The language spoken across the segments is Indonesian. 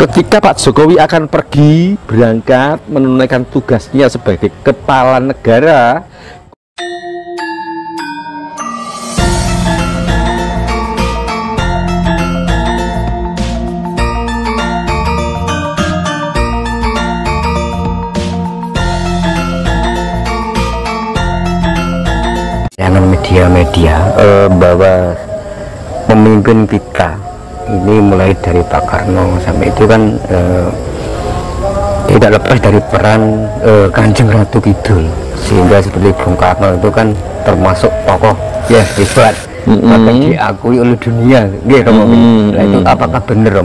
Ketika Pak Jokowi akan pergi berangkat menunaikan tugasnya sebagai kepala negara, jangan media-media bahwa pemimpin kita ini mulai dari Pak Karno sampai itu kan tidak lepas dari peran Kanjeng Ratu Kidul, sehingga seperti Bung Karno itu kan termasuk tokoh ya hebat, bahkan diakui oleh dunia gitu. Nah, itu apakah benar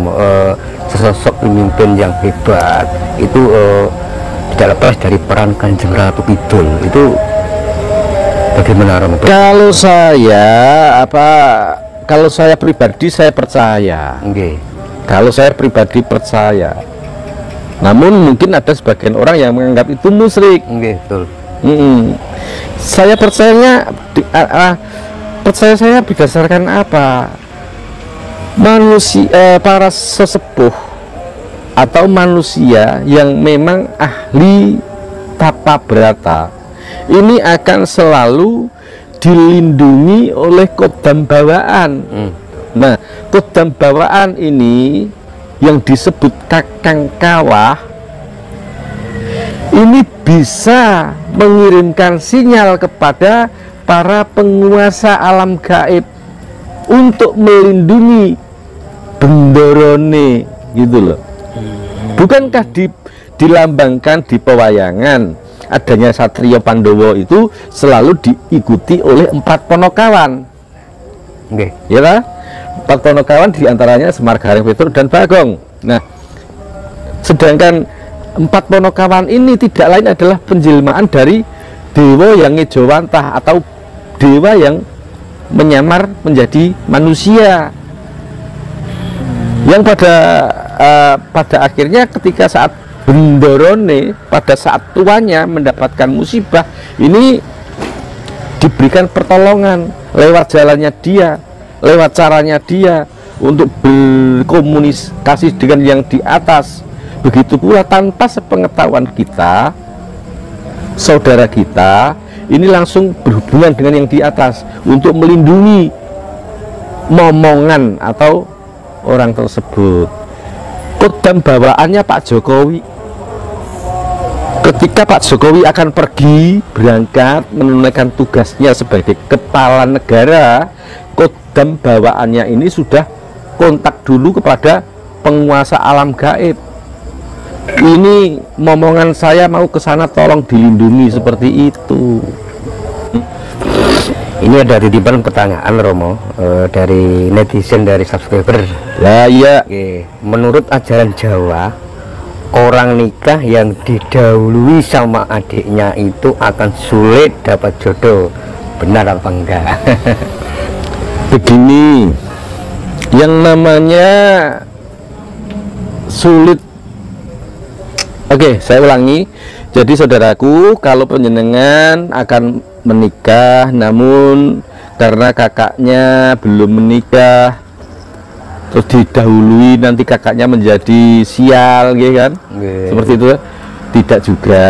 sesosok pemimpin yang hebat itu tidak lepas dari peran Kanjeng Ratu Kidul itu bagaimana Romo? Kalau saya pribadi saya percaya. Kalau saya pribadi percaya. Namun mungkin ada sebagian orang yang menganggap itu musyrik. Betul. Saya percaya saya berdasarkan apa? Manusia, para sesepuh atau manusia yang memang ahli tata brata ini akan selalu dilindungi oleh kodam bawaan. Nah, kodam bawaan ini yang disebut Kakang Kawah ini bisa mengirimkan sinyal kepada para penguasa alam gaib untuk melindungi bendorone gitu loh. Bukankah dilambangkan di pewayangan adanya Satrio Pandowo itu selalu diikuti oleh 4 ponokawan, ya lah? 4 ponokawan diantaranya Semar, Gareng, Petruk, dan Bagong. Nah, sedangkan 4 ponokawan ini tidak lain adalah penjelmaan dari dewa yang ngejowantah atau dewa yang menyamar menjadi manusia, yang pada akhirnya ketika saat bendorone pada saat tuanya mendapatkan musibah ini diberikan pertolongan lewat jalannya dia, lewat caranya dia untuk berkomunikasi dengan yang di atas. Begitu pula tanpa sepengetahuan kita, saudara kita ini langsung berhubungan dengan yang di atas untuk melindungi momongan atau orang tersebut. Kodam bawaannya Pak Jokowi, ketika Pak Jokowi akan pergi berangkat menunaikan tugasnya sebagai kepala negara, kodam bawaannya ini sudah kontak dulu kepada penguasa alam gaib. Ini momongan saya mau ke sana, tolong dilindungi, seperti itu. Ini ada titipan pertanyaan Romo dari netizen, dari subscriber. Ya iya. Menurut ajaran Jawa, orang nikah yang didahului sama adiknya itu akan sulit dapat jodoh. Benar apa enggak? Begini, yang namanya sulit. Oke, saya ulangi. Jadi saudaraku, kalau penjenengan akan menikah namun karena kakaknya belum menikah terus didahului, nanti kakaknya menjadi sial gitu kan, seperti itu, tidak juga.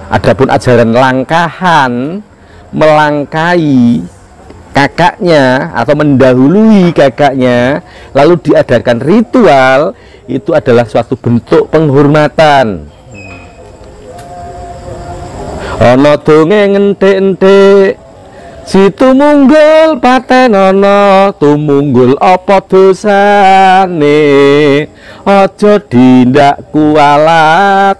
Adapun ajaran langkahan, melangkai kakaknya atau mendahului kakaknya lalu diadakan ritual, itu adalah suatu bentuk penghormatan. Ana dongeng entik-entik si tumunggul patenono, tumunggul apa dosane, aja dindak kualat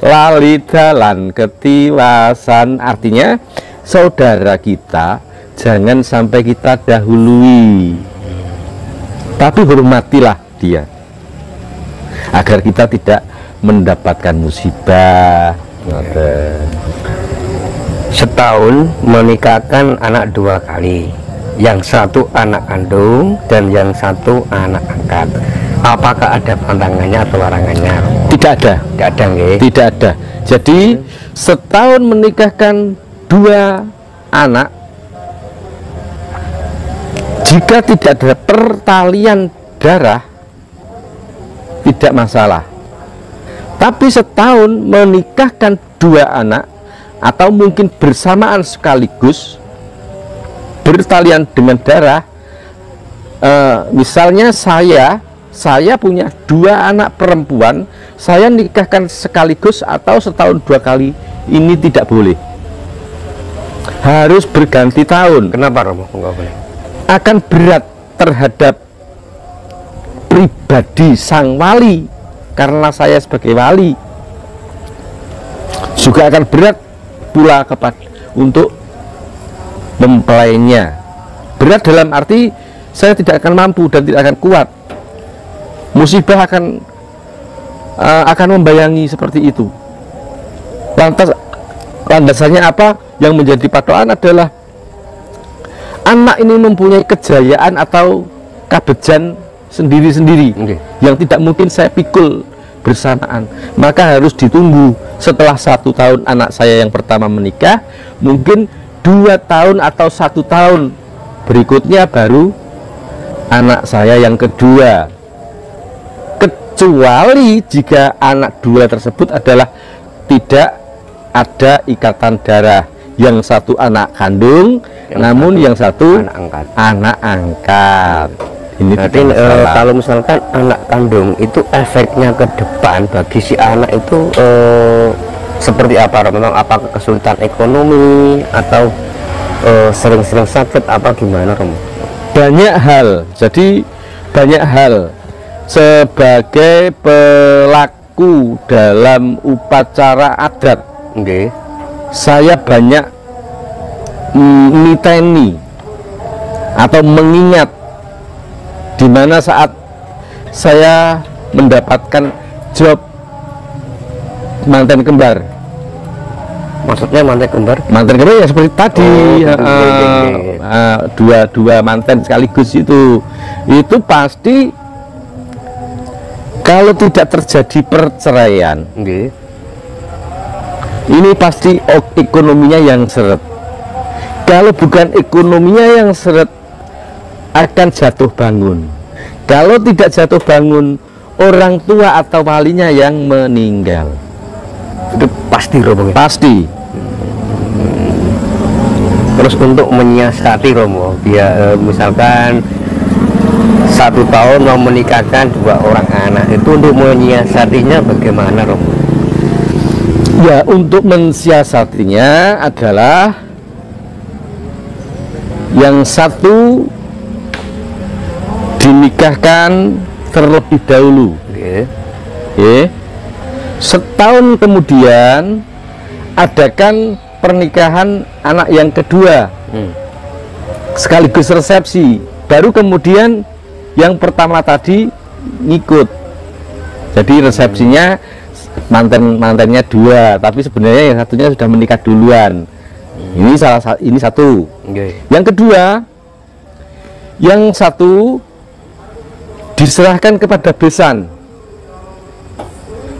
lali dalan ketiwasan. Artinya saudara kita jangan sampai kita dahului, tapi hormatilah dia agar kita tidak mendapatkan musibah. Setahun menikahkan anak 2 kali, yang satu anak kandung dan yang satu anak angkat. Apakah ada pantangannya atau larangannya? Tidak ada. Tidak ada, nggih. Tidak ada. Jadi setahun menikahkan 2 anak, jika tidak ada pertalian darah tidak masalah. Tapi setahun menikahkan 2 anak atau mungkin bersamaan sekaligus bertalian dengan darah, misalnya saya punya 2 anak perempuan, saya nikahkan sekaligus atau setahun 2 kali, ini tidak boleh, harus berganti tahun. Kenapa Romo? Enggak boleh. Akan berat terhadap pribadi sang wali, karena saya sebagai wali juga akan berat pula untuk mempelainya. Berat dalam arti saya tidak akan mampu dan tidak akan kuat. Musibah akan membayangi seperti itu. Landasannya apa? Yang menjadi patokan adalah anak ini mempunyai kejayaan atau kabejan sendiri-sendiri, yang tidak mungkin saya pikul bersamaan. Maka harus ditunggu setelah 1 tahun anak saya yang pertama menikah, mungkin 2 tahun atau 1 tahun berikutnya baru anak saya yang kedua. Kecuali jika anak 2 tersebut adalah tidak ada ikatan darah, yang satu anak kandung, namun yang satu anak angkat. Ini berarti kalau misalkan anak kandung itu efeknya ke depan bagi si anak itu seperti apa? Memang apakah kesulitan ekonomi atau sering-sering sakit apa gimana Romo? Banyak hal. Jadi banyak hal. Sebagai pelaku dalam upacara adat, saya banyak miteni atau mengingat di mana saat saya mendapatkan job manten kembar. Maksudnya manten kembar? Manten kembar ya seperti tadi, dua manten sekaligus itu pasti kalau tidak terjadi perceraian, ini pasti ekonominya yang seret. Kalau bukan ekonominya yang seret, akan jatuh bangun. Kalau tidak jatuh bangun, orang tua atau walinya yang meninggal. Itu pasti Romo. Pasti. Terus untuk menyiasati Romo, biar misalkan 1 tahun mau menikahkan 2 orang anak, itu untuk menyiasatinya bagaimana Romo? Ya, untuk mensiasatinya adalah yang satu dinikahkan terlebih dahulu. Setahun kemudian adakan pernikahan anak yang kedua, sekaligus resepsi. Baru kemudian yang pertama tadi ngikut. Jadi resepsinya mantannya 2, tapi sebenarnya yang satunya sudah menikah duluan. Ini satu. Yang kedua, yang satu diserahkan kepada besan.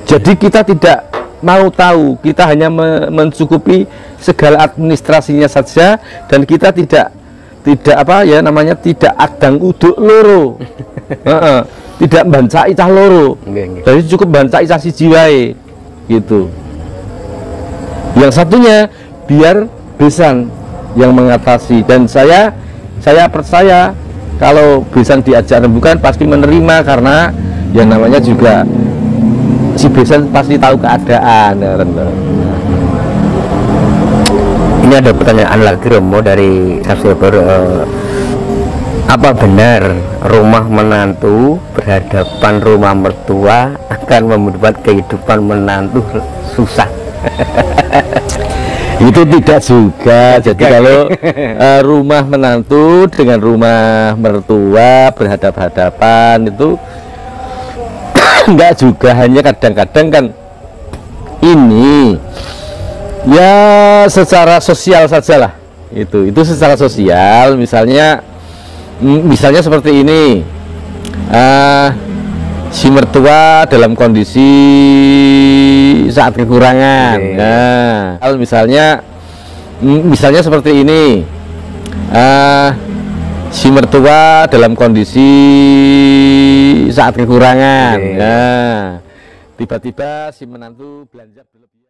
Jadi kita tidak mau tahu, kita hanya mencukupi segala administrasinya saja, dan kita tidak adang uduk loro. Tidak bancai cah loro. Jadi cukup bancai cah siji wae gitu. Yang satunya biar besan yang mengatasi, dan saya percaya kalau besan diajak rembukan pasti menerima, karena yang namanya juga si besan pasti tahu keadaan. Ini ada pertanyaan lagi Romo dari subscriber, apa benar rumah menantu berhadapan rumah mertua akan membuat kehidupan menantu susah? Itu tidak juga. Jadi kalau rumah menantu dengan rumah mertua berhadap-hadapan itu enggak juga, hanya kadang-kadang kan ini ya secara sosial sajalah. Itu secara sosial, misalnya seperti ini, si mertua dalam kondisi saat kekurangan. Misalnya seperti ini, si mertua dalam kondisi saat kekurangan. Nah, tiba-tiba si menantu belanja berlebihan.